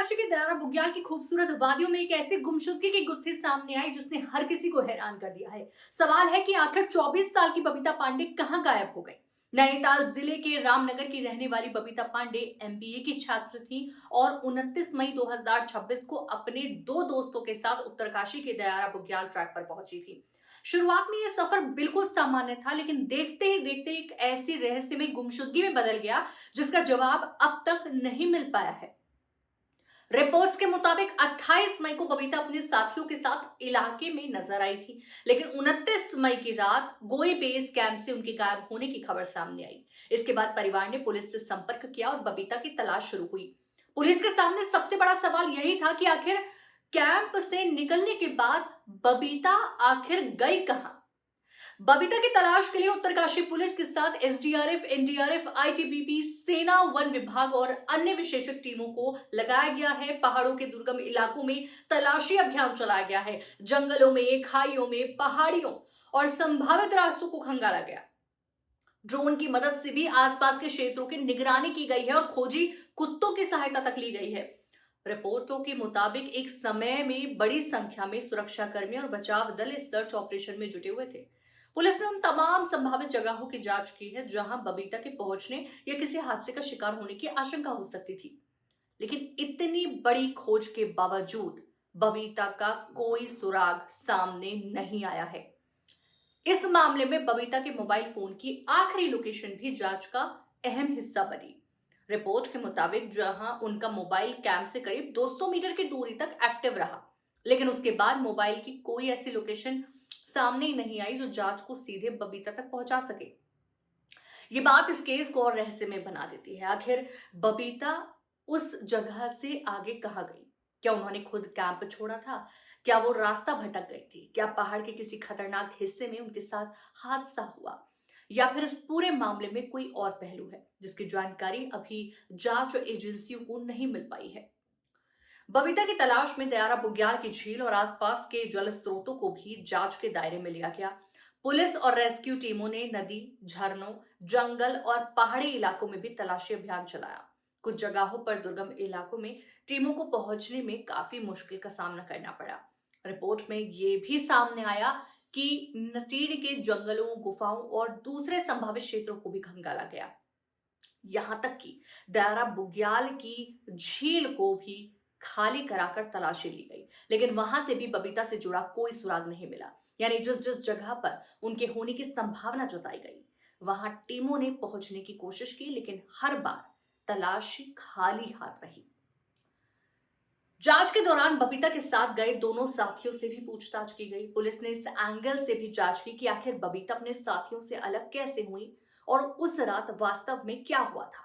उत्तरकाशी के दयारा बुग्याल की खूबसूरत वादियों में एक ऐसी गुमशुदगी की गुत्थी सामने आई जिसने हर किसी को हैरान कर दिया है। सवाल है कि आखिर 24 साल की बबीता पांडे कहां गायब हो गई। नैनीताल जिले के रामनगर की रहने वाली बबीता पांडे एमबीए की छात्र थी और 29 मई 2026 को अपने दो दोस्तों के साथ उत्तरकाशी के दयारा बुग्याल ट्रैक पर पहुंची थी। शुरुआत में यह सफर बिल्कुल सामान्य था, लेकिन देखते ही देखते एक ऐसी रहस्यमय गुमशुदगी में बदल गया जिसका जवाब अब तक नहीं मिल पाया है। रिपोर्ट्स के मुताबिक 28 मई को बबीता अपने साथियों के साथ इलाके में नजर आई थी, लेकिन 29 मई की रात गोई बेस कैंप से उनके गायब होने की खबर सामने आई। इसके बाद परिवार ने पुलिस से संपर्क किया और बबीता की तलाश शुरू हुई। पुलिस के सामने सबसे बड़ा सवाल यही था कि आखिर कैंप से निकलने के बाद बबीता आखिर गई कहां। बबीता की तलाश के लिए उत्तरकाशी पुलिस के साथ एसडीआरएफ, एनडीआरएफ, आईटीबीपी, सेना, वन विभाग और अन्य विशेषज्ञ टीमों को लगाया गया है। पहाड़ों के दुर्गम इलाकों में तलाशी अभियान चलाया गया है। जंगलों में, खाइयों में, पहाड़ियों और संभावित रास्तों को खंगाला गया। ड्रोन की मदद से भी आसपास के क्षेत्रों की निगरानी की गई है और खोजी कुत्तों की सहायता तक ली गई है। रिपोर्टों के मुताबिक एक समय में बड़ी संख्या में सुरक्षाकर्मी और बचाव दल इस सर्च ऑपरेशन में जुटे हुए थे। पुलिस ने उन तमाम संभावित जगहों की जांच की है जहां बबीता के पहुंचने या किसी हादसे का शिकार होने की आशंका हो सकती थी। लेकिन इतनी बड़ी खोज के बावजूद बबीता का कोई सुराग सामने नहीं आया है। इस मामले में बबीता के मोबाइल फोन की आखिरी लोकेशन भी जांच का अहम हिस्सा बनी। रिपोर्ट के मुताबिक जहां उनका मोबाइल कैंप से करीब 200 मीटर की दूरी तक एक्टिव रहा, लेकिन उसके बाद मोबाइल की कोई ऐसी लोकेशन सामने ही नहीं आई जो जांच को सीधे बबीता तक पहुंचा सके। ये बात इस केस को और रहस्यमय बना देती है। आखिर बबीता उस जगह से आगे कहां गई? क्या उन्होंने खुद कैंप छोड़ा था? क्या वो रास्ता भटक गई थी? क्या पहाड़ के किसी खतरनाक हिस्से में उनके साथ हादसा हुआ? या फिर इस पूरे मामले में कोई और पहलू है जिसकी जानकारी अभी जांच एजेंसियों को नहीं मिल पाई है। बबीता की तलाश में दयारा बुग्याल की झील और आसपास के जल स्रोतों को भी जांच के दायरे में लिया गया। पुलिस और रेस्क्यू टीमों ने नदी, झरनों, जंगल और पहाड़ी इलाकों में भी तलाशी अभियान चलाया। कुछ जगहों पर दुर्गम इलाकों में टीमों को पहुंचने में काफी मुश्किल का सामना करना पड़ा। रिपोर्ट में यह भी सामने आया कि नतीड़ के जंगलों, गुफाओं और दूसरे संभावित क्षेत्रों को भी खंगाला गया। यहां तक कि दयारा बुग्याल की झील को भी खाली कराकर तलाशी ली गई, लेकिन वहां से भी बबीता से जुड़ा कोई सुराग नहीं मिला। यानी जिस जिस जगह पर उनके होने की संभावना जताई गई वहां टीमों ने पहुंचने की कोशिश की, लेकिन हर बार तलाशी खाली हाथ रही। जांच के दौरान बबीता के साथ गए दोनों साथियों से भी पूछताछ की गई। पुलिस ने इस एंगल से भी जांच की कि आखिर बबीता अपने साथियों से अलग कैसे हुई और उस रात वास्तव में क्या हुआ था।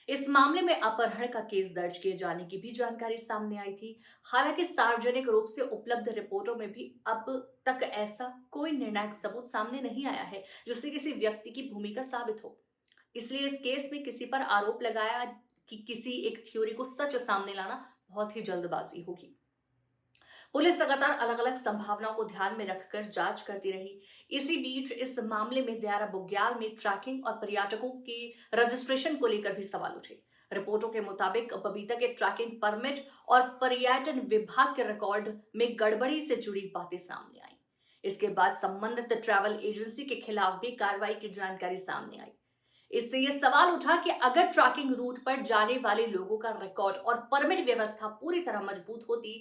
इस मामले में अपहरण का केस दर्ज किए जाने की भी जानकारी सामने आई थी। हालांकि सार्वजनिक रूप से उपलब्ध रिपोर्टों में भी अब तक ऐसा कोई निर्णायक सबूत सामने नहीं आया है जिससे किसी व्यक्ति की भूमिका साबित हो। इसलिए इस केस में किसी पर आरोप लगाया कि किसी एक थ्योरी को सच सामने लाना बहुत ही जल्दबाजी होगी। पुलिस लगातार अलग अलग संभावनाओं को ध्यान में रखकर जांच करती रही। इसी बीच इस मामले में दयारा बुग्याल में ट्रैकिंग और पर्यटकों के रजिस्ट्रेशन को लेकर भी सवाल उठे। रिपोर्टों के मुताबिक बबीता के ट्रैकिंग परमिट और पर्यटन विभाग के रिकॉर्ड में गड़बड़ी से जुड़ी बातें सामने आई। इसके बाद संबंधित ट्रैवल एजेंसी के खिलाफ भी कार्रवाई की जानकारी सामने आई। इससे यह सवाल उठा कि अगर ट्रैकिंग रूट पर जाने वाले लोगों का रिकॉर्ड और परमिट व्यवस्था पूरी तरह मजबूत होती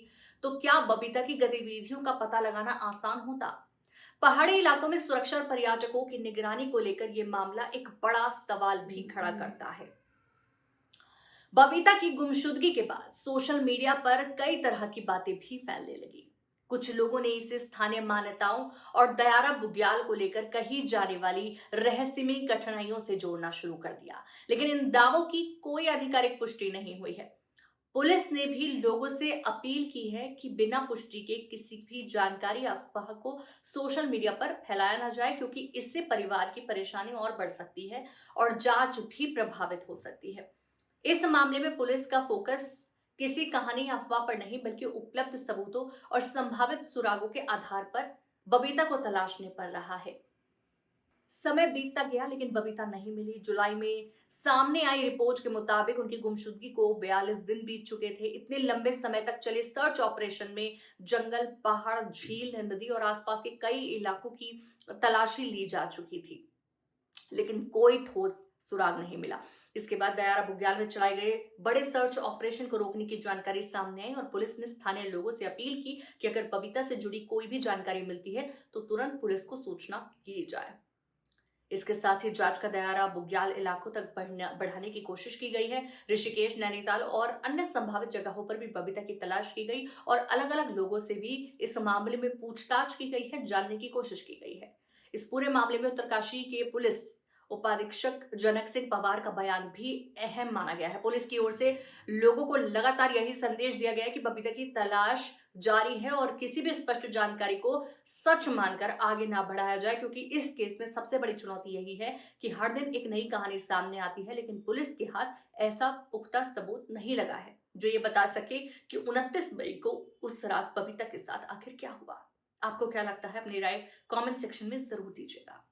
तो क्या बबीता की गतिविधियों का पता लगाना आसान होता। पहाड़ी इलाकों में सुरक्षा और पर्यटकों की निगरानी को लेकर यह मामला एक बड़ा सवाल भी खड़ा करता है। बबीता की गुमशुदगी के बाद सोशल मीडिया पर कई तरह की बातें भी फैलने लगी। कुछ लोगों ने इसे स्थानीय मान्यताओं और दयारा बुग्याल को लेकर कही जाने वाली रहस्यमय कठिनाइयों से जोड़ना शुरू कर दिया, लेकिन इन दावों की कोई आधिकारिक पुष्टि नहीं हुई है। पुलिस ने भी लोगों से अपील की है कि बिना पुष्टि के किसी भी जानकारी या अफवाह को सोशल मीडिया पर फैलाया ना जाए, क्योंकि इससे परिवार की परेशानी और बढ़ सकती है और जांच भी प्रभावित हो सकती है। इस मामले में पुलिस का फोकस किसी कहानी या अफवाह पर नहीं बल्कि उपलब्ध सबूतों और संभावित सुरागों के आधार पर बबीता को तलाशने पर रहा है। समय बीतता गया लेकिन बबीता नहीं मिली। जुलाई में सामने आई रिपोर्ट के मुताबिक उनकी गुमशुदगी को 42 दिन बीत चुके थे। इतने लंबे समय तक चले सर्च ऑपरेशन में जंगल, पहाड़, झील, नदी और आसपास के कई इलाकों की तलाशी ली जा चुकी थी, लेकिन कोई ठोस सुराग नहीं मिला। इसके बाद दयारा बुग्याल में चलाए गए बड़े सर्च ऑपरेशन को रोकने की जानकारी सामने आई और पुलिस ने स्थानीय लोगों से अपील की कि अगर बबीता से जुड़ी कोई भी जानकारी मिलती है तो तुरंत पुलिस को सूचना की जाए। इसके साथ ही जांच का दायरा बुग्याल इलाकों तक बढ़ाने की कोशिश की गई है। ऋषिकेश, नैनीताल और अन्य संभावित जगहों पर भी बबीता की तलाश की गई और अलग अलग लोगों से भी इस मामले में पूछताछ की गई है, जानने की कोशिश की गई है। इस पूरे मामले में उत्तरकाशी के पुलिस उपाधीक्षक जनक सिंह पवार का बयान भी अहम माना गया है। पुलिस की ओर से लोगों को लगातार यही संदेश दिया गया है कि बबीता की तलाश जारी है और किसी भी स्पष्ट जानकारी को सच मानकर आगे ना बढ़ाया जाए, क्योंकि इस केस में सबसे बड़ी चुनौती यही है कि हर दिन एक नई कहानी सामने आती है, लेकिन पुलिस के हाथ ऐसा पुख्ता सबूत नहीं लगा है जो ये बता सके कि 29 मई को उस रात बबीता के साथ आखिर क्या हुआ। आपको क्या लगता है? अपनी राय कमेंट सेक्शन में जरूर दीजिएगा।